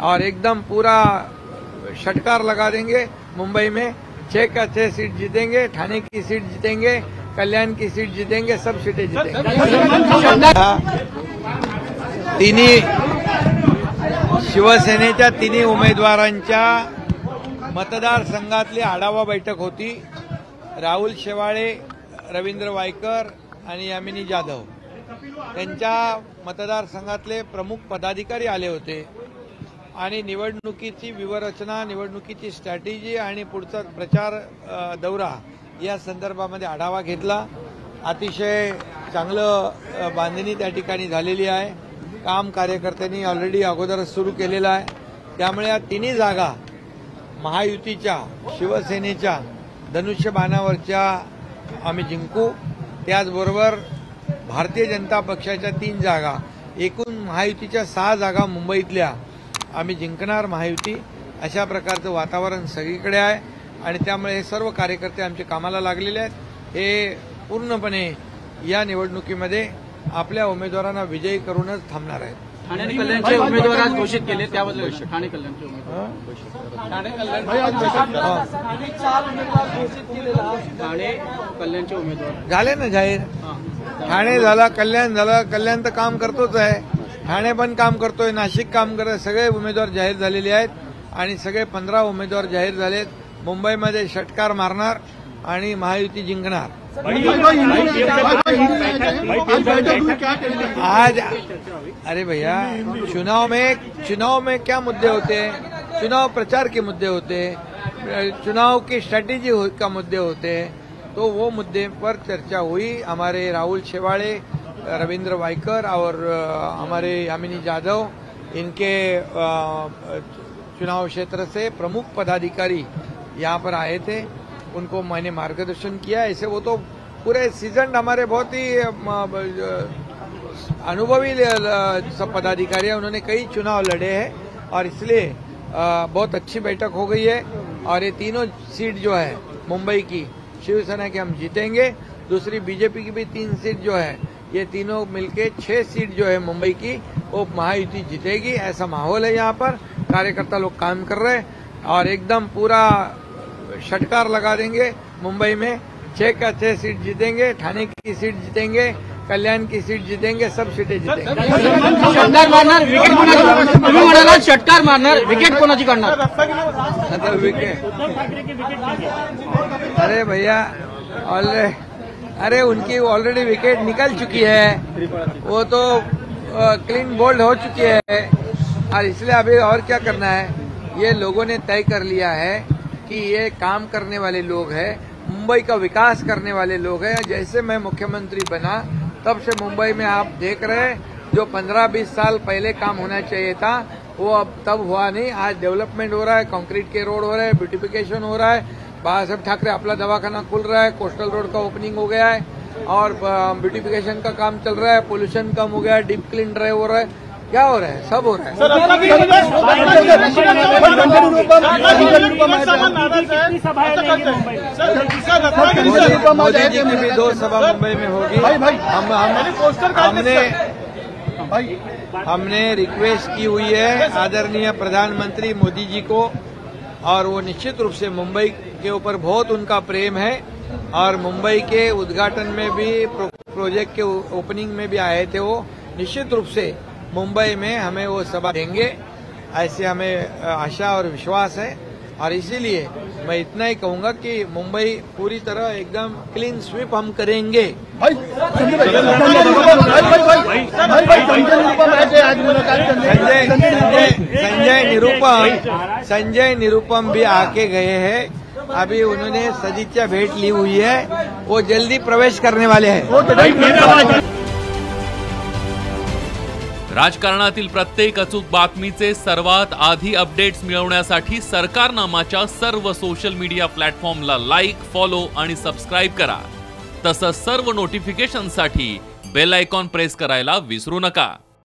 और एकदम पूरा षटकार लगा देंगे। मुंबई में 6 का 6 सीट जीतेंगे, ठाणे की सीट जीतेंगे, कल्याण की सीट जीतेंगे, सब सीटें जीतेंगे। तिन्ही शिवसेनेच्या तिन्ही उमेदवारांच्या मतदारसंघातली आढावा बैठक होती। राहुल शेवाळे, रवींद्र वायकर आणि यामिनी जाधव त्यांच्या मतदारसंघातले प्रमुख पदाधिकारी आले होते आणि निवडणुकीची व्यूहरचना, निवडणुकीची स्ट्रॅटेजी आणि पुढचा प्रचार दौरा या संदर्भामध्ये आढावा घेतला। अतिशय चांगलं बांधणी त्या ठिकाणी झालेली आहे। काम कार्यकर्त्यांनी ऑलरेडी अगोदरच सुरू केलेलं आहे। त्यामुळे या तिन्ही जागा महायुतीच्या, शिवसेनेच्या धनुष्यबाणावरच्या आम्ही जिंकू। त्याचबरोबर भारतीय जनता पक्षाच्या 3 जागा, एकूण महायुतीच्या 6 जागा मुंबईतल्या आम्ही जिंकणार महायुती, अशा प्रकारचं वातावरण सगळीकडे आहे आणि त्यामुळे हे सर्व कार्यकर्ते आमचे कामाला लागलेले आहेत। हे पूर्णपणे या निवडणुकीमध्ये आपल्या उमेदवारांना विजयी करूनच थांबणार आहेत। ठाणे आणि कल्याणचे उमेदवार आज घोषित केले, त्याबद्दल ठाणे कल्याणचे उमेदवार ठाणे कल्याणचे उमेदवार झाले ना जाहीर। ठाणे झाला, कल्याण झालं। कल्याण तर काम करतोच आहे, ठाणे पण काम करतोय, नाशिक काम करत, सगळे उमेदवार जाहीर झालेले आहेत आणि सगळे 15 उमेदवार जाहीर झालेत। मुंबईमध्ये षटकार मारणार आणि महायुती जिंकणार। आज अरे भैया, चुनाव में क्या मुद्दे होते हैं? चुनाव प्रचार के मुद्दे होते, चुनाव की स्ट्रैटेजी का मुद्दे होते, तो वो मुद्दे पर चर्चा हुई। हमारे राहुल शेवाळे, रवींद्र वायकर और हमारे यामिनी जाधव, इनके चुनाव क्षेत्र से प्रमुख पदाधिकारी यहाँ पर आए थे, उनको मैंने मार्गदर्शन किया। ऐसे वो तो पूरे सीजन हमारे बहुत ही अनुभवी सब पदाधिकारी हैं, उन्होंने कई चुनाव लड़े हैं और इसलिए बहुत अच्छी बैठक हो गई है। और ये तीनों सीट जो है मुंबई की शिवसेना की हम जीतेंगे। दूसरी बीजेपी की भी 3 सीट जो है, ये तीनों मिलके 6 सीट जो है मुंबई की, वो महायुति जीतेगी। ऐसा माहौल है यहाँ पर, कार्यकर्ता लोग काम कर रहे हैं और एकदम पूरा षटकार लगा देंगे। मुंबई में 6 का 6 सीट जीतेंगे, ठाणे की सीट जीतेंगे, कल्याण की सीट जीतेंगे, सब सीटें जीतेंगे। षटकार मारणार, विकेट कोणाची काढणार? विकेट अरे भैया उनकी ऑलरेडी विकेट निकल चुकी है, वो तो क्लीन बोल्ड हो चुकी है और इसलिए अभी और क्या करना है, ये लोगों ने तय कर लिया है कि ये काम करने वाले लोग हैं, मुंबई का विकास करने वाले लोग हैं। जैसे मैं मुख्यमंत्री बना तब से मुंबई में आप देख रहे हैं, जो 15-20 साल पहले काम होना चाहिए था वो अब तब हुआ नहीं। आज डेवलपमेंट हो रहा है, कंक्रीट के रोड हो रहे हैं, ब्यूटिफिकेशन हो रहा है, बालासाहेब ठाकरे अपना दवाखाना खुल रहा है, कोस्टल रोड का ओपनिंग हो गया है और ब्यूटिफिकेशन का काम चल रहा है, पोल्यूशन कम हो गया है, डीप क्लीन ड्राइव हो रहा है, क्या हो रहा है, सब हो रहा है। मोदी जी की भी 2 सभा मुंबई में होगी। हमने रिक्वेस्ट की हुई है आदरणीय प्रधानमंत्री मोदी जी को, और वो निश्चित रूप से मुंबई के ऊपर बहुत उनका प्रेम है और मुंबई के उद्घाटन में भी, प्रोजेक्ट के ओपनिंग में भी आए थे। वो निश्चित रूप से मुंबई में हमें वो सभा देंगे, ऐसे हमें आशा और विश्वास है। और इसीलिए मैं इतना ही कहूंगा कि मुंबई पूरी तरह एकदम क्लीन स्वीप हम करेंगे। संजय निरुपम भी आके गए हैं, अभी उन्होंने सदिच्छा भेंट ली हुई है, वो जल्दी प्रवेश करने वाले हैं। राजकारणातील प्रत्येक अचूक बातमीचे सर्वात आधी अपडेट्स मिळवण्यासाठी सरकारनामाच्या सर्व सोशल मीडिया प्लॅटफॉर्मला लाईक, फॉलो आणि सबस्क्राइब करा। तसंच सर्व नोटिफिकेशनसाठी बेल आयकॉन प्रेस करायला विसरू नका।